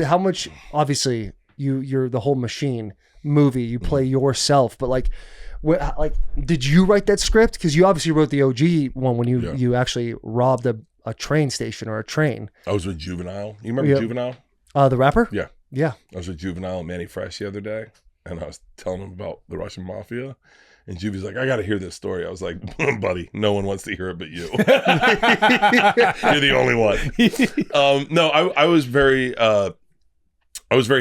how much, obviously you're the whole machine movie, you play yourself, but like did you write that script? Because you obviously wrote the OG one when you actually robbed a train station or a train. I was with Juvenile. You remember Juvenile? The rapper? Yeah. I was with Juvenile and Manny Fresh the other day, and I was telling him about the Russian mafia. And Juvie's like, I got to hear this story. I was like, buddy, no one wants to hear it but you. You're the only one. No, I was very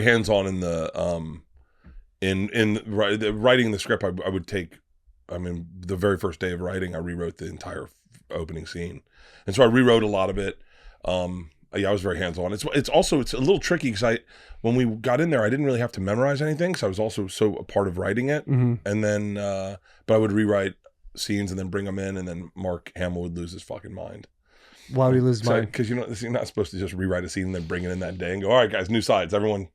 hands-on in the in writing the script. I would take, the very first day of writing, I rewrote the entire opening scene, and so I rewrote a lot of it. I was very hands-on. It's also a little tricky because when we got in there, I didn't really have to memorize anything because I was also so a part of writing it. Mm-hmm. And then, but I would rewrite scenes and then bring them in, and then Mark Hamill would lose his fucking mind. Why would he lose his mind? Because you're not supposed to just rewrite a scene and then bring it in that day and go, all right, guys, new sides, everyone.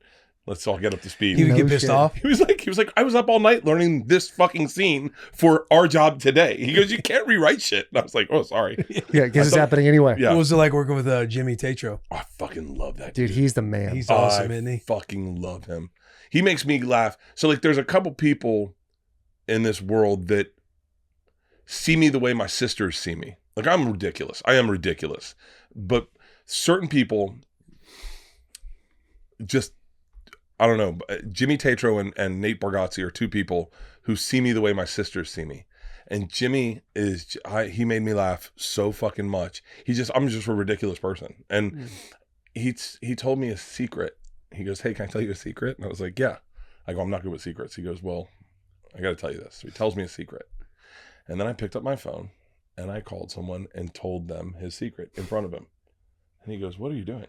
Let's all get up to speed. He would get pissed off. He was like, I was up all night learning this fucking scene for our job today. He goes, you can't rewrite shit. And I was like, oh, sorry. Yeah, because it's happening anyway. Yeah. What was it like working with Jimmy Tatro? Oh, I fucking love that dude. He's the man. He's awesome, isn't he? Fucking love him. He makes me laugh. So like, there's a couple people in this world that see me the way my sisters see me. Like, I'm ridiculous. I am ridiculous. But certain people just, I don't know. Jimmy Tatro and Nate Bargatze are two people who see me the way my sisters see me. And Jimmy he made me laugh so fucking much. I'm just a ridiculous person. And he told me a secret. He goes, hey, can I tell you a secret? And I was like, yeah. I go, I'm not good with secrets. He goes, well, I got to tell you this. So he tells me a secret. And then I picked up my phone and I called someone and told them his secret in front of him. And he goes, what are you doing?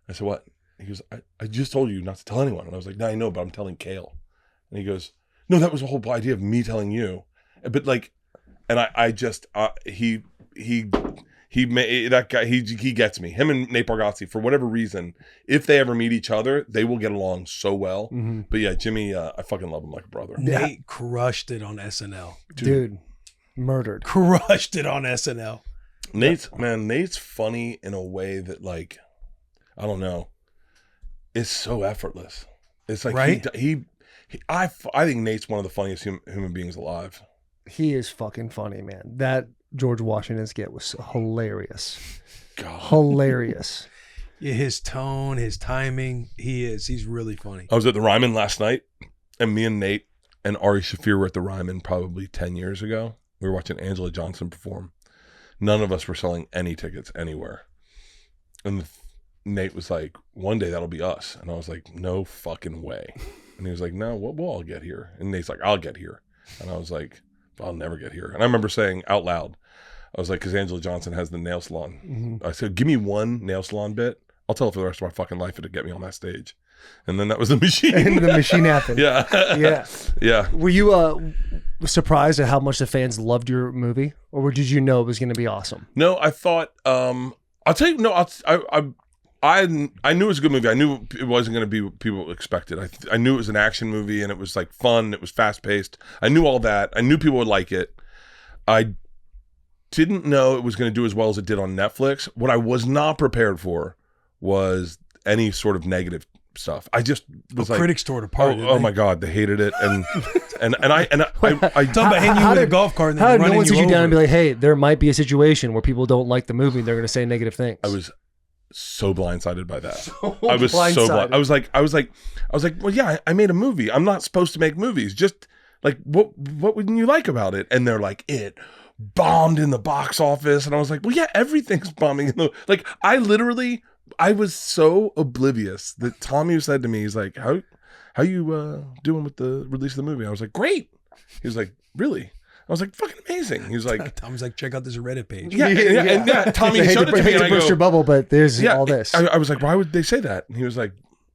I said, what? He goes, I just told you not to tell anyone. And I was like, no, I know, but I'm telling Kale. And he goes, no, that was the whole idea of me telling you. But like, and he made that guy, he gets me. Him and Nate Bargatze, for whatever reason, if they ever meet each other, they will get along so well. Mm-hmm. But yeah, Jimmy, I fucking love him like a brother. Nate crushed it on SNL. Dude, murdered. Crushed it on SNL. Nate's funny in a way that, like, I don't know. It's so effortless. It's like, right? I think Nate's one of the funniest human beings alive. He is fucking funny, man. That George Washington skit was hilarious. God. Hilarious. Yeah, his tone, his timing, he's really funny. I was at the Ryman last night, and me and Nate and Ari Shaffir were at the Ryman probably 10 years ago. We were watching Angela Johnson perform. None of us were selling any tickets anywhere. And Nate was like, one day that'll be us. And I was like, no fucking way. And he was like, no, we'll all get here. And Nate's like, I'll get here. And I was like, I'll never get here. And I remember saying out loud, I was like, because Angela Johnson has the nail salon. Mm-hmm. I said, give me one nail salon bit. I'll tell it for the rest of my fucking life if it'd get me on that stage. And then that was the machine. And the machine happened. Yeah. Yeah. Yeah. Were you surprised at how much the fans loved your movie? Or did you know it was going to be awesome? No, I thought, I'll tell you, no, I knew it was a good movie. I knew it wasn't going to be what people expected. I knew it was an action movie and it was like fun. It was fast paced. I knew all that. I knew people would like it. I didn't know it was going to do as well as it did on Netflix. What I was not prepared for was any sort of negative stuff. I just was like, critics tore it apart. Oh my God, they hated it. And I talking about hitting you with a golf cart and then running no one you sit you down over. and be like, hey, there might be a situation where people don't like the movie and they're going to say negative things. I was so blindsided by that. I was so blind. I was like, well, yeah, I made a movie. I'm not supposed to make movies. Just like, what wouldn't you like about it? And they're like, it bombed in the box office. And I was like, well, yeah, everything's bombing. Like, I was so oblivious that Tommy said to me, he's like, how you doing with the release of the movie? I was like, great. He was like, really? I was like, fucking amazing. He was like, Tommy's like, check out this Reddit page. Yeah. Tommy showed it to me, and I burst go, your bubble, but there's all this. I was like, why would they say that? And he was like,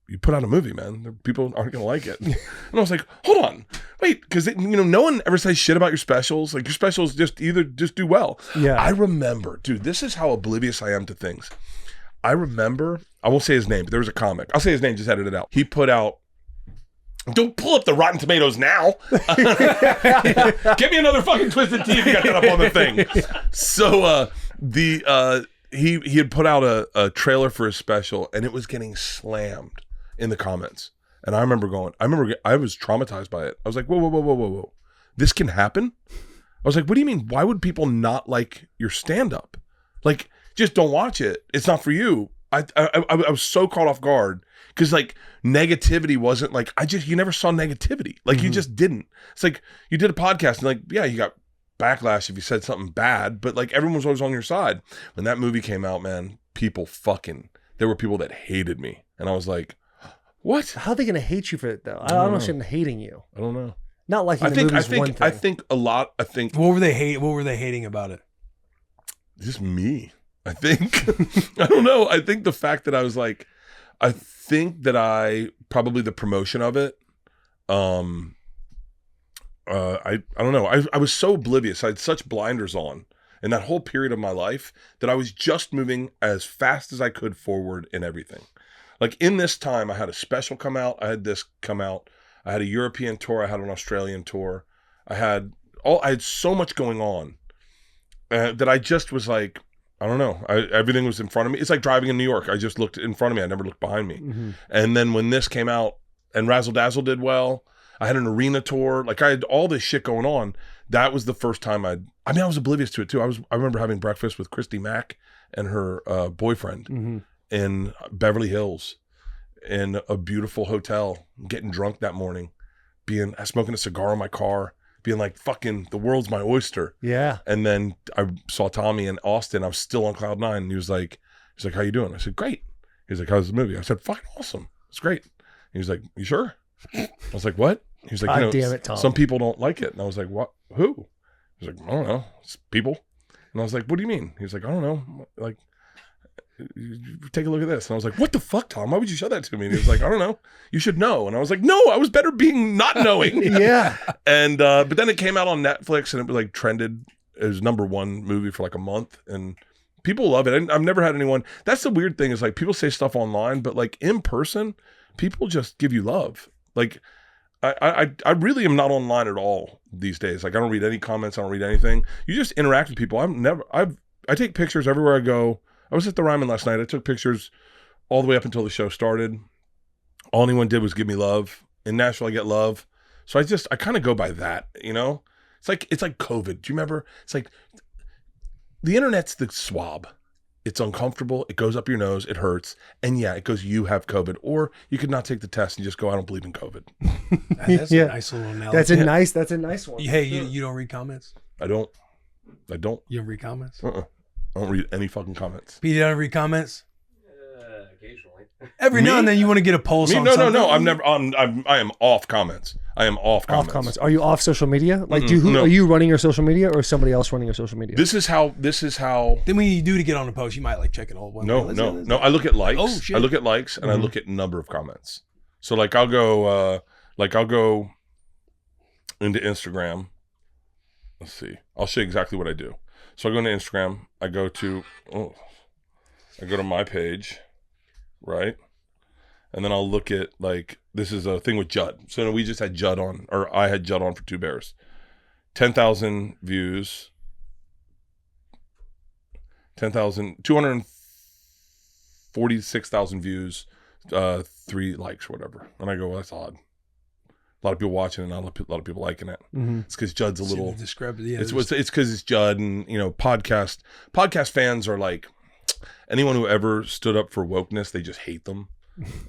you put out a movie, man. People aren't gonna like it. And I was like, hold on, wait, because no one ever says shit about your specials. Like, your specials just do well. Yeah. I remember, dude. This is how oblivious I am to things. I remember. I won't say his name, but there was a comic. I'll say his name. Just edit it out. He put out. Don't pull up the Rotten Tomatoes now. Get me another fucking Twisted Tea if you got that up on the thing. So he had put out a trailer for his special, and it was getting slammed in the comments. And I remember I was traumatized by it. I was like, whoa. This can happen? I was like, what do you mean? Why would people not like your stand-up? Like, just don't watch it. It's not for you. I was so caught off guard because like negativity wasn't like, you never saw negativity. Like you just didn't. It's like you did a podcast and like, yeah, you got backlash if you said something bad, but like everyone was always on your side. When that movie came out, man, there were people that hated me. And I was like, what? How are they going to hate you for it though? I don't understand hating you. I don't know. Not liking the movie is one thing. I think What were they hating about it? Just me. I think. I don't know. I think the fact that I was like, I think that probably the promotion of it, I don't know. I was so oblivious. I had such blinders on in that whole period of my life that I was just moving as fast as I could forward in everything. Like in this time, I had a special come out. I had this come out. I had a European tour. I had an Australian tour. I had so much going on that I just was like, I don't know. Everything was in front of me. It's like driving in New York. I just looked in front of me. I never looked behind me. Mm-hmm. And then when this came out and Razzle Dazzle did well, I had an arena tour. Like I had all this shit going on. That was the first time I was oblivious to it too. I remember having breakfast with Christy Mack and her boyfriend in Beverly Hills in a beautiful hotel, getting drunk that morning, smoking a cigar in my car, being like, fucking, the world's my oyster. Yeah. And then I saw Tommy in Austin. I was still on cloud nine. And he's like, how you doing? I said, great. He's like, how's the movie? I said, fucking awesome. It's great. He was like, you sure? I was like, what? He was like, damn it, Tom. Some people don't like it. And I was like, what? Who? He was like, I don't know. It's people. And I was like, what do you mean? He was like, I don't know. Like, take a look at this. And I was like, what the fuck, Tom? Why would you show that to me? And he was like, I don't know. You should know. And I was like, no, I was better being not knowing. Yeah. And but then it came out on Netflix and it was like trended. It was #1 movie for like a month and people love it. I've never had anyone. That's the weird thing is like people say stuff online, but like in person, people just give you love. Like I really am not online at all these days. Like I don't read any comments. I don't read anything. You just interact with people. I take pictures everywhere I go. I was at the Ryman last night. I took pictures all the way up until the show started. All anyone did was give me love. In Nashville, I get love. So I kind of go by that, you know? It's like COVID. Do you remember? It's like the internet's the swab. It's uncomfortable. It goes up your nose. It hurts. And yeah, it goes, you have COVID. Or you could not take the test and just go, I don't believe in COVID. That's a nice little analogy. That's a nice one. Hey, you don't read comments? I don't. You don't read comments? I don't read any fucking comments. Pete, you don't read comments? Occasionally. Every now and then you want to get a pulse on something. No. I am off comments. I am off comments. Off comments. Are you off social media? Like, are you running your social media or is somebody else running your social media? This is how. Then when you do to get on the post, you might like check it all. No. I look at likes. Oh, shit. I look at likes and I look at number of comments. So like I'll go into Instagram. Let's see. I'll show you exactly what I do. So I go into Instagram. I go to my page, right? And then I'll look at like, this is a thing with Judd. So we just had Judd on, or I had Judd on for Two Bears. 10,000 views. 246,000 views, 3 likes, whatever. And I go, well, that's odd. A lot of people watching and not a lot of people liking it. Mm-hmm. It's because Judd's a little discrepancy. Yeah, it's because it's Judd, and you know, podcast fans are like, anyone who ever stood up for wokeness, they just hate them,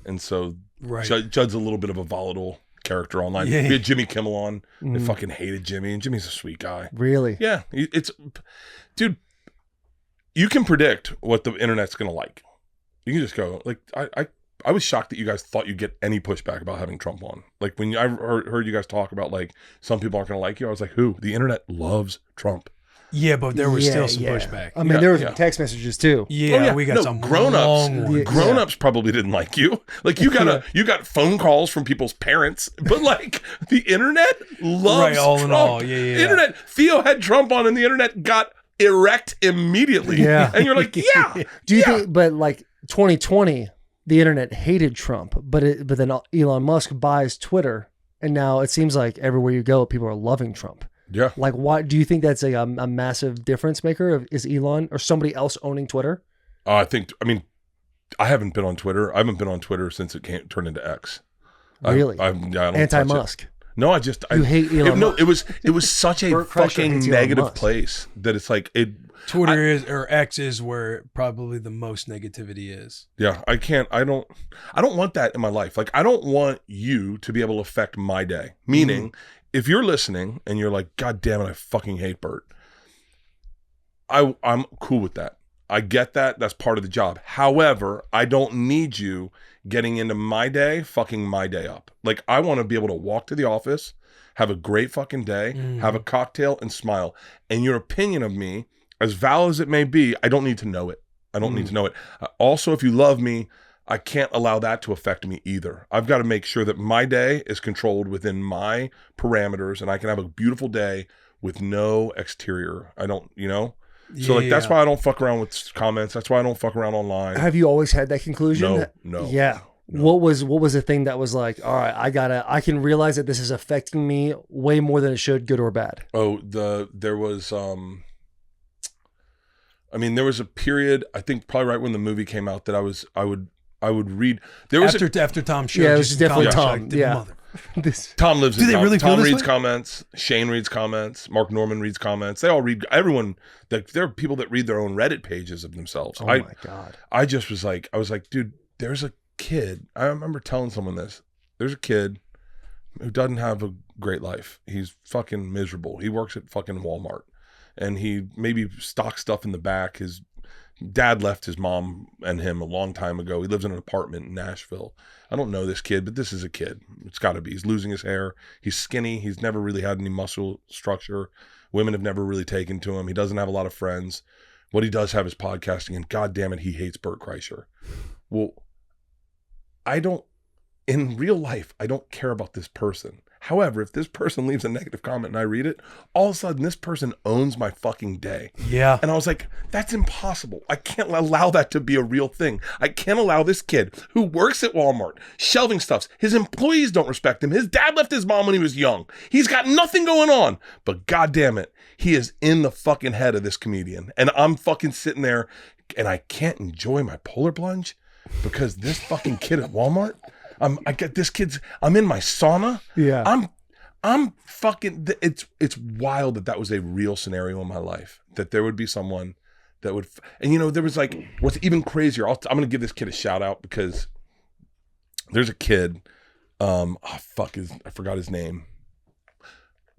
and so Judd's a little bit of a volatile character online. Yeah. We had Jimmy Kimmel on. They fucking hated Jimmy, and Jimmy's a sweet guy. Really? Yeah, dude. You can predict what the internet's gonna like. You can just go like I was shocked that you guys thought you'd get any pushback about having Trump on. Like when I heard you guys talk about like some people aren't going to like you, I was like, who? The internet loves Trump. Yeah, but there was still some pushback. I mean, there was text messages too. Yeah, we got some grown-ups. Grown-ups probably didn't like you. Like you got phone calls from people's parents, but like the internet loves all Trump. In all. Yeah. Internet. Theo had Trump on, and the internet got erect immediately. Yeah, and you're like, yeah. Do you think? But like 2020. The internet hated Trump, but then Elon Musk buys Twitter, and now it seems like everywhere you go, people are loving Trump. Yeah. Like, why do you think that's a massive difference maker? Is Elon or somebody else owning Twitter? I mean, I haven't been on Twitter. I haven't been on Twitter since it turned into X. Really? I don't Anti-Musk. No, I hate Elon Musk. It was such a Bert Kreischer fucking hates Elon negative Musk. place that it's like it. Twitter or X is where probably the most negativity is. Yeah, I don't want that in my life. Like, I don't want you to be able to affect my day. Meaning, if you're listening and you're like, God damn it, I fucking hate Bert. I'm cool with that. I get that. That's part of the job. However, I don't need you getting into my day, fucking my day up. Like, I want to be able to walk to the office, have a great fucking day, have a cocktail, and smile. And your opinion of me, as valid as it may be, I don't need to know it. I don't need to know it. Also, if you love me, I can't allow that to affect me either. I've got to make sure that my day is controlled within my parameters and I can have a beautiful day with no exterior. I don't, So that's why I don't fuck around with comments. That's why I don't fuck around online. Have you always had that conclusion? No. Yeah. No. What was the thing that was like, all right, I can realize that this is affecting me way more than it should, good or bad? Oh, there was there was a period, I think probably right when the movie came out, that I would read. There was after Tom showed. Yeah, it was definitely Tom. Mother. Tom lives in Do they really feel Tom this reads way? comments. Shane reads comments. Mark Norman reads comments. They all read. Everyone. There are people that read their own Reddit pages of themselves. Oh my God. I just was like, dude, there's a kid. I remember telling someone this. There's a kid who doesn't have a great life. He's fucking miserable. He works at fucking Walmart, and he maybe stocks stuff in the back. His dad left his mom and him a long time ago. He lives in an apartment in Nashville. I don't know this kid, but this is a kid. It's got to be. He's losing his hair. He's skinny. He's never really had any muscle structure. Women have never really taken to him. He doesn't have a lot of friends. What he does have is podcasting, and God damn it, he hates Bert Kreischer. Well, in real life, I don't care about this person. However, if this person leaves a negative comment and I read it, all of a sudden this person owns my fucking day. Yeah. And I was like, that's impossible. I can't allow that to be a real thing. I can't allow this kid who works at Walmart, shelving stuffs. His employees don't respect him. His dad left his mom when he was young. He's got nothing going on. But God damn it, he is in the fucking head of this comedian. And I'm fucking sitting there and I can't enjoy my polar plunge because this fucking kid at Walmart, I'm in my sauna. Yeah. I'm fucking, it's wild that was a real scenario in my life, that there would be someone that would, and there was like, what's even crazier, I'm going to give this kid a shout out because there's a kid, I forgot his name.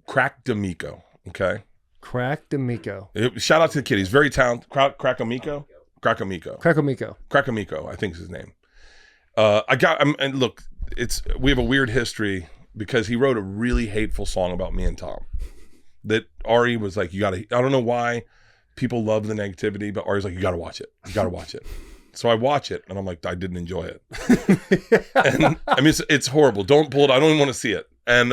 Crack D'Amico. Okay. Crack D'Amico. Shout out to the kid. He's very talented. Crack Amico. I think is his name. And look, we have a weird history because he wrote a really hateful song about me and Tom that Ari was like, I don't know why people love the negativity, but Ari's like, you gotta watch it. So I watch it and I'm like, I didn't enjoy it. And I mean, it's horrible. Don't pull it. I don't even want to see it. And,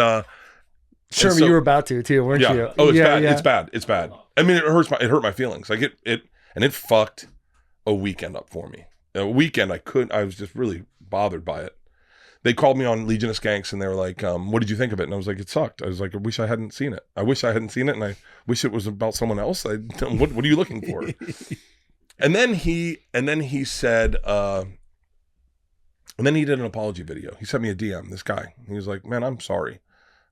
sure, so, you were about to too, weren't you? Oh, it's bad. Yeah. It's bad. I mean, it hurt my feelings. Like it fucked a weekend up for me. A weekend I was just really bothered by it. They called me on Legion of Skanks and they were like, what did you think of it? And I was like, it sucked. I was like, I wish I hadn't seen it. And I wish it was about someone else. What are you looking for? And then he said, and then he did an apology video. He sent me a DM, this guy. He was like, man, I'm sorry.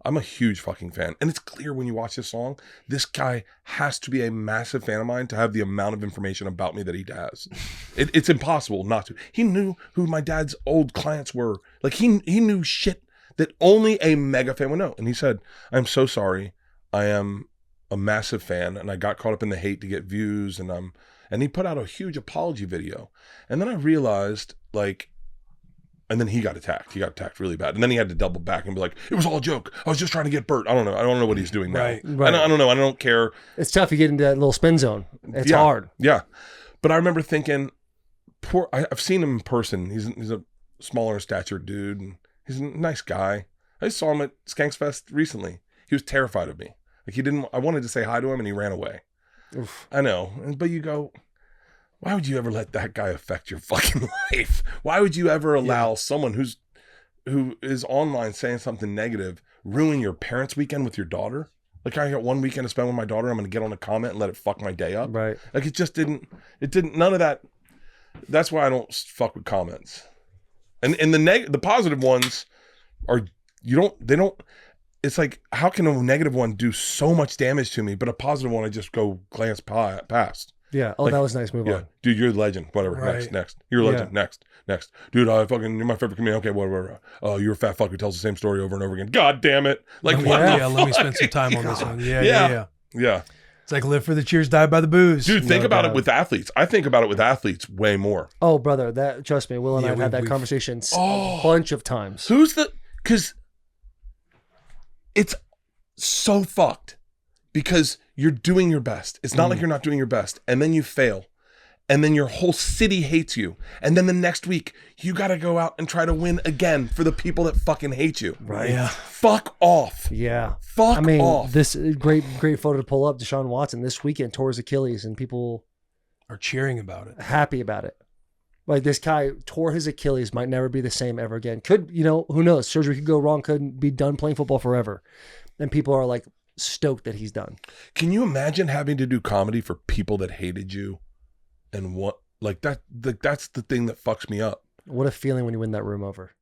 I'm a huge fucking fan. And it's clear when you watch this song, this guy has to be a massive fan of mine to have the amount of information about me that he has. It's impossible not to. He knew who my dad's old clients were. Like he knew shit that only a mega fan would know. And he said, I'm so sorry. I am a massive fan and I got caught up in the hate to get views and he put out a huge apology video. And then I realized and then he got attacked. He got attacked really bad. And then he had to double back and be like, it was all a joke. I was just trying to get Bert. I don't know what he's doing now. Right. I don't know. I don't care. It's tough. You get into that little spin zone. It's hard. Yeah. But I remember thinking, I've seen him in person. He's a smaller stature dude. And he's a nice guy. I saw him at Skanks Fest recently. He was terrified of me. I wanted to say hi to him and he ran away. Oof. I know. But you go, why would you ever let that guy affect your fucking life? Why would you ever allow someone who is online saying something negative ruin your parents' weekend with your daughter? Like, I got one weekend to spend with my daughter. I'm going to get on a comment and let it fuck my day up. Right. Like, it didn't, none of that. That's why I don't fuck with comments. And the positive ones are they don't. It's like, how can a negative one do so much damage to me, but a positive one I just go glance past. Yeah. Oh, Like, that was nice. Move on. Dude, you're a legend. Whatever. Right. Next. You're a legend. Next. Dude, you're my favorite comedian. Okay, whatever. Oh, you're a fat fuck who tells the same story over and over again. God damn it. Like, what the let me spend some time on this one. Yeah. Yeah. It's like live for the cheers, die by the booze. Dude, think about it with athletes. I think about it with athletes way more. Oh, brother, that trust me, Will and I have had that conversation a bunch of times. Because it's so fucked because you're doing your best. It's not like you're not doing your best. And then you fail. And then your whole city hates you. And then the next week, you got to go out and try to win again for the people that fucking hate you. Right. Yeah. Fuck off. Yeah. Fuck off. This great photo to pull up. Deshaun Watson this weekend tore his Achilles and people Are cheering about it. happy about it. Like, this guy tore his Achilles, might never be the same ever again. Could, who knows? Surgery could go wrong, couldn't be done playing football forever. And people are like stoked that he's done. Can you imagine having to do comedy for people that hated you? And what, like that, that's the thing that fucks me up. What a feeling when you win that room over.